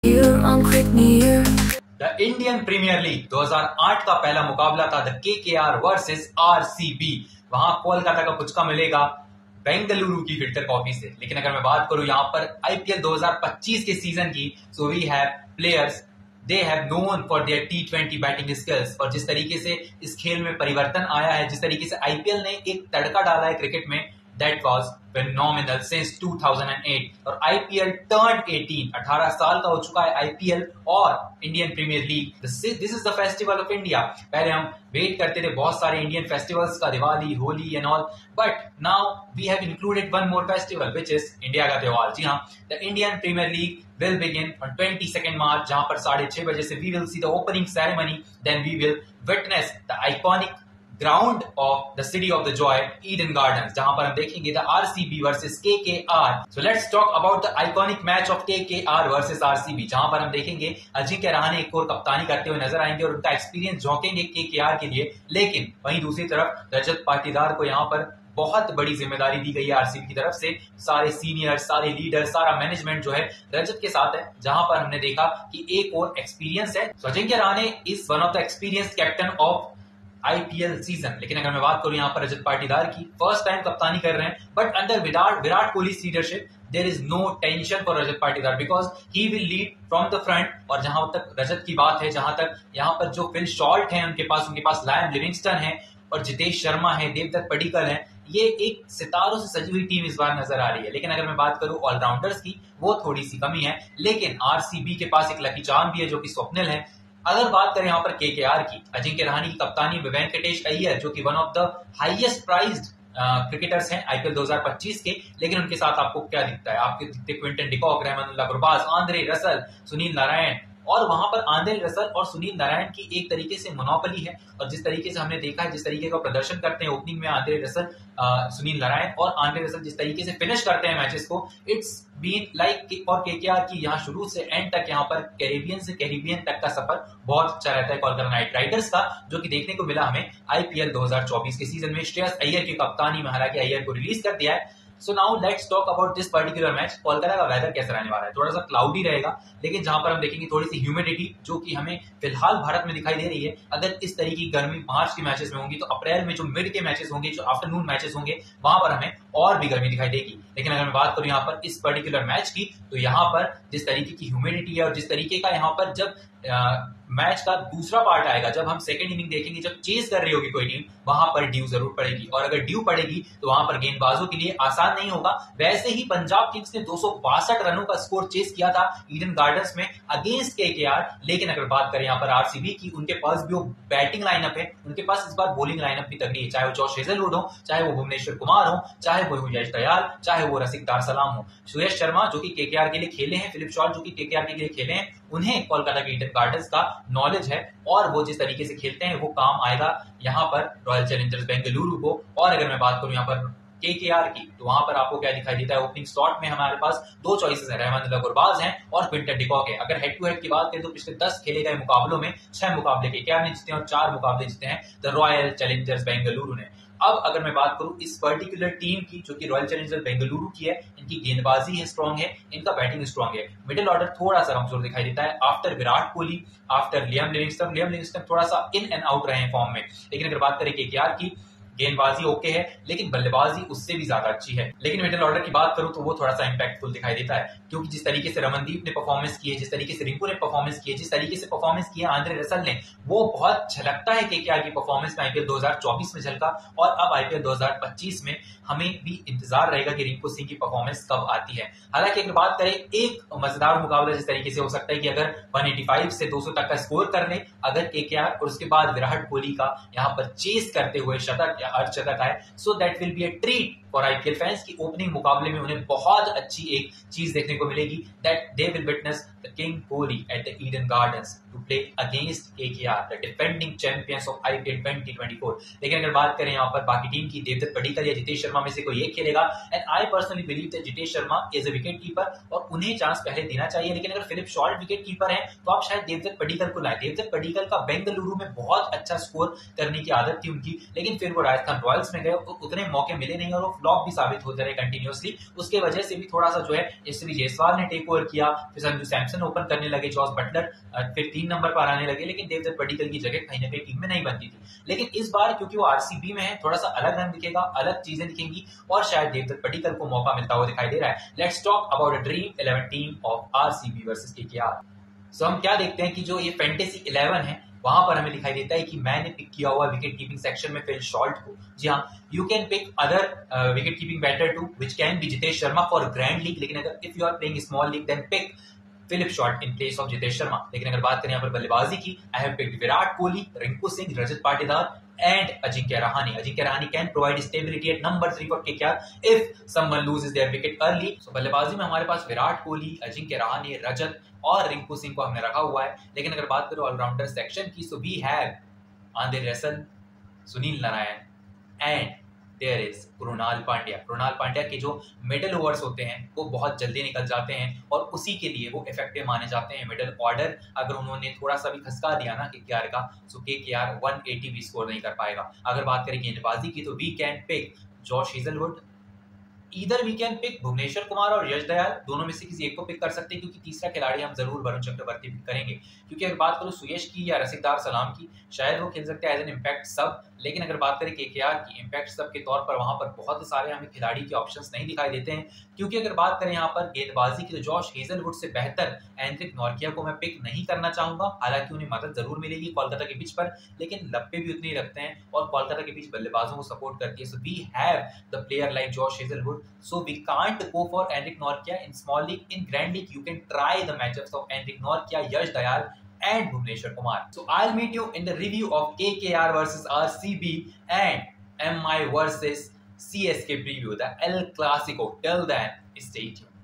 The Indian Premier league 2008 का पहला मुकाबला था द केकेआर वर्सेस आरसीबी। वहां कोलकाता का पुचका मिलेगा बेंगलुरु की फिल्टर कॉपी से। लेकिन अगर मैं बात करूं यहाँ पर आईपीएल 2025 के सीजन की, so we have players they have known for their टी20 बैटिंग स्किल्स। और जिस तरीके से इस खेल में परिवर्तन आया है, जिस तरीके से आईपीएल ने एक तड़का डाला है क्रिकेट में, that was phenomenal since 2008। और आईपीएल turned 18 साल का हो चुका है आईपीएल और Indian Premier League. This is the festival of India. पहले हम वेट करते थे बहुत सारे इंडियन फेस्टिवल्स का, Diwali, Holi and all, but now we have included one more festival which is India का त्योहार। जी हाँ, the Indian Premier League will begin on 22nd March, जहां पर 6:30 बजे से we will see the opening ceremony, then we will witness the iconic ground of the city of the Joy, Eden gardens, जहां पर हम देखेंगे the RCB versus KKR. So let's talk about the iconic match of KKR versus RCB, जहां पर हम देखेंगे अजिंक्य रहाणे एक और कप्तानी करते हुए नजर आएंगे और उनका एक्सपीरियंस झोंकेंगे केकेआर के लिए। लेकिन वहीं दूसरी तरफ रजत पाटीदार को यहाँ पर बहुत बड़ी जिम्मेदारी दी गई है आरसीबी की तरफ से। सारे सीनियर, सारे लीडर, सारा मैनेजमेंट जो है रजत के साथ है, जहां पर हमने देखा कि एक और एक्सपीरियंस है। Ajinkya Rahane is one of the experience captain of IPL season. लेकिन अगर मैं बात करूं यहाँ पर रजत पाटीदार की, फर्स्ट टाइम कप्तानी कर रहे हैं, but under Virat Kohli leadership there is no tension for Rajat Patidar because he will lead from the front. और जहां तक रजत की बात है, जहां तक यहाँ पर जो फिल शॉर्ट है उनके पास लायन लिविंगस्टन है और जितेश शर्मा है, देवदत्त पडिक्कल है, ये एक सितारों से सजी हुई टीम इस बार नजर आ रही है। लेकिन अगर मैं बात करूं ऑलराउंडर्स की, वो थोड़ी सी कमी है। लेकिन आरसीबी के पास एक लकी चार्म भी है जो कि स्वप्निल है। अगर बात करें यहाँ पर केकेआर की, अजिंक्य रहाणे की कप्तानी में वेंकटेश अय्यर जो कि one of the highest prized cricketers हैं आईपीएल 2025 के, लेकिन उनके साथ आपको क्या दिखता है? आपके दिखते Quinton de Kock, Rahmanullah Gurbaz, Andre Russell, Sunil Narayan. और वहां पर आंद्रे रसल और सुनील नारायण की एक तरीके से मोनोपोली है। और जिस तरीके से हमने देखा है, जिस तरीके का प्रदर्शन करते हैं ओपनिंग में आंद्रे रसल, सुनील नारायण और आंद्रे रसल जिस तरीके से फिनिश करते हैं मैचेस को, इट्स बीन लाइक और केकेआर की यहाँ शुरू से एंड तक यहाँ पर कैरेबियन से कैरेबियन तक का सफर बहुत अच्छा रहता है कोलकाता नाइट राइडर्स का, जो कि देखने को मिला हमें आईपीएल 2024 के सीजन में। श्रेयस अय्यर की कप्तानी में, हालांकि अय्यर को रिलीज कर दिया है। So now let's talk about this particular match. Kolkata का वेदर कैसा रहने वाला है? थोड़ा सा क्लाउडी रहेगा, लेकिन जहां पर हम देखेंगे थोड़ी सी ह्यूमिडिटी जो कि हमें फिलहाल भारत में दिखाई दे रही है। अगर इस तरीके की गर्मी मार्च के मैचेस में होंगी, तो अप्रैल में जो मिड के मैचेस होंगे, जो आफ्टरनून मैचेस होंगे, वहां पर हमें और भी गर्मी दिखाई देगी। लेकिन अगर मैं बात करूं यहाँ पर इस पर्टिकुलर मैच की, तो यहाँ पर जिस तरीके की ह्यूमिडिटी है और जिस तरीके का यहाँ पर जब मैच का दूसरा पार्ट आएगा, जब हम सेकंड इनिंग देखेंगे, जब चेस कर रही होगी कोई टीम, वहां पर ड्यू जरूर पड़ेगी। और अगर ड्यू पड़ेगी तो वहां पर गेंदबाजों के लिए आसान नहीं होगा। वैसे ही पंजाब किंग्स ने 262 रनों का स्कोर चेस किया था ईडन गार्डन्स में अगेंस्ट केकेआर। लेकिन अगर बात करें यहाँ पर आरसीबी की, उनके पास भी वो बैटिंग लाइनअप है, उनके पास इस बार बॉलिंग लाइनअप भी तगड़ी है। चाहे वो जॉश हेजलवुड हो, चाहे वो भुवनेश्वर कुमार हो, चाहे वो यश दयाल, चाहे वो रसिक दारसलाम हो, सुयश शर्मा जो कि केकेआर के लिए खेले हैं, फिलिप शॉर्ट जो कि केकेआर के लिए खेले हैं, उन्हें कोलकाता के ईडन गार्डन्स का नॉलेज है और वो जिस तरीके से खेलते हैं वो काम आएगा यहाँ पर रॉयल चैलेंजर्स बेंगलुरु को। और अगर मैं बात करूं यहाँ पर केकेआर की, तो वहां पर आपको क्या दिखाई देता है? ओपनिंग स्लॉट में हमारे पास दो चॉइसेस हैं, रहमानुल्लाह गुरबाज हैं और क्विंटन डिकॉक है। अगर हेड टू हेड की बात करें तो पिछले 10 खेले गए मुकाबलों में 6 मुकाबले केकेआर ने जीते और 4 मुकाबले जीते हैं द रॉयल चैलेंजर्स बेंगलुरु ने। अब अगर मैं बात करूं इस पर्टिकुलर टीम की जो कि रॉयल चैलेंजर्स बेंगलुरु की है, इनकी गेंदबाजी है स्ट्रांग है, इनका बैटिंग स्ट्रांग है, मिडिल ऑर्डर थोड़ा सा कमजोर दिखाई देता है after Virat Kohli, after Liam Livingstone थोड़ा सा इन एंड आउट रहे हैं फॉर्म में। लेकिन अगर बात करें केकेआर की, गेंदबाजी ओके है, लेकिन बल्लेबाजी उससे भी ज्यादा अच्छी है। लेकिन मिडिल ऑर्डर की बात करूं तो वो थोड़ा सा इंपैक्टफुल दिखाई देता है, क्योंकि जिस तरीके से रमनदीप ने परफॉर्मेंस की है, जिस तरीके से रिंकू ने परफॉर्मेंस की है, जिस तरीके से परफॉर्मेंस किया आंद्रे रसल ने, वो बहुत झलकता है केकेआर की परफॉर्मेंस में आईपीएल 2024 में झलका। और अब आईपीएल 2025 में हमें भी इंतजार रहेगा कि रिंकू सिंह की परफॉर्मेंस कब आती है। हालांकि अगर बात करें एक मजेदार मुकाबला जिस तरीके से हो सकता है कि अगर 185 से 200 तक का स्कोर कर ले अगर केकेआर, और उसके बाद विराट कोहली का यहाँ पर चेस करते हुए शतक या अर्धशतक आए, so that will be a treat for IPL fans की ओपनिंग मुकाबले में उन्हें बहुत अच्छी एक चीज देखने को मिलेगी, that they will witness the king Kohli at the Eden Gardens to play against KKR, the defending champions of IPL 2024. लेकिन अगर बात करें यहाँ पर बाकी टीम की, देवदत्त पडिक्कल या जितेश शर्मा में से कोई एक खेलेगा, and I personally believe that Jitesh Sharma is a wicket keeper और उन्हें चांस पहले देना चाहिए। लेकिन अगर फिलिप शॉर्ट विकेट कीपर है तो आप शायद देवदत्त पडिक्कल को लाए। देवदत्त पडिक्कल का बेंगलुरु में बहुत अच्छा स्कोर करने की आदत थी उनकी, लेकिन फिर वो राजस्थान रॉयल्स में गए, उतने मौके मिले नहीं और वो फ्लॉप भी साबित होते रहे कंटिन्यूअसली। उसके वजह से भी थोड़ा सा जो है यशस्वी जायसवाल ने टेक ओवर किया, फिर संजू सैमसन ओपन करने लगे, जॉस बटलर फिर 3 नंबर पर आने लगे, लेकिन देवदत्त पडिक्कल की जगह कहीं ना कहीं टीम में नहीं बनती थी। लेकिन इस बार क्योंकि वो आरसीबी में है, थोड़ा सा अलग रंग दिखेगा, अलग चीजें दिखेंगी और शायद देवदत्त पडिक्कल को मौका मिलता हुआ दिखाई दे रहा है। Let's talk about the dream 11 team of RCB versus KKR. So हम क्या देखते हैं कि जो ये फैंटेसी 11 है वहां पर हमें दिखाई देता है कि मैंने पिक किया हुआ विकेट कीपिंग सेक्शन में फिल शॉर्ट को। जी हाँ, you can pick other wicket keeping batter to which can be Jitesh Sharma for grand league, लेकिन अगर if you are playing small league then pick Philip Short in place of Jitesh Sharma. लेकिन अगर बात करें यहाँ पर बल्लेबाजी की, I have picked Virat Kohli, Rinku Singh, Rajat Patidar and Ajinkya Rahane. Ajinkya Rahane can provide stability at number 3 for KKR if someone loses their wicket early. So बल्लेबाजी में हमारे पास विराट कोहली, अजिंक्य रहाणे, रजत और रिंकू सिंह को हमने रखा हुआ है। लेकिन अगर बात करो ऑलराउंडर सेक्शन की, so we have Andre Russell, Sunil Narine and there is Krunal Pandya. Krunal Pandya के जो मिडिल ओवर्स होते हैं वो बहुत जल्दी निकल जाते हैं और उसी के लिए वो इफेक्टिव माने जाते हैं मिडिल ऑर्डर। अगर उन्होंने थोड़ा सा भी खसका दिया ना केकेआर का, सो केकेआर 180 भी स्कोर नहीं कर पाएगा। अगर बात करें गेंदबाजी की तो we can pick Josh Hazlewood, इधर we can pick Bhuvneshwar Kumar और यश दयाल, दोनों में से किसी एक को पिक कर सकते हैं, क्योंकि तीसरा खिलाड़ी हम जरूर वरुण चक्रवर्ती पिक करेंगे। क्योंकि अगर बात करूं सुयश की या रसिकदार सलाम की, शायद वो खेल सकते हैं एज एन इम्पैक्ट सब, लेकिन अगर बात करें केकेआर की इम्पैक्ट सब के तौर पर वहां पर बहुत सारे हमें खिलाड़ी के ऑप्शंस नहीं दिखाई देते हैं। क्योंकि अगर बात करें यहाँ पर गेंदबाजी की तो जॉश हेजलवुड से बेहतर एंड्रिक नॉर्किया को मैं पिक नहीं करना चाहूंगा। हालांकि उन्हें मदद जरूर मिलेगी कोलकाता के पिच पर, लेकिन लप्पे भी उतने ही रखते हैं और कोलकाता के पिच बल्लेबाजों को सपोर्ट करती है। So we have the player like Josh Hazlewood, so we can't go for Enric Norkia in small league. In grand league, you can try the matchups of Enric Norkia, Yash Dayal, and Bhuvneshwar Kumar. So I'll meet you in the review of KKR versus RCB and MI versus CSK preview, the El Clasico. Till then, stay tuned.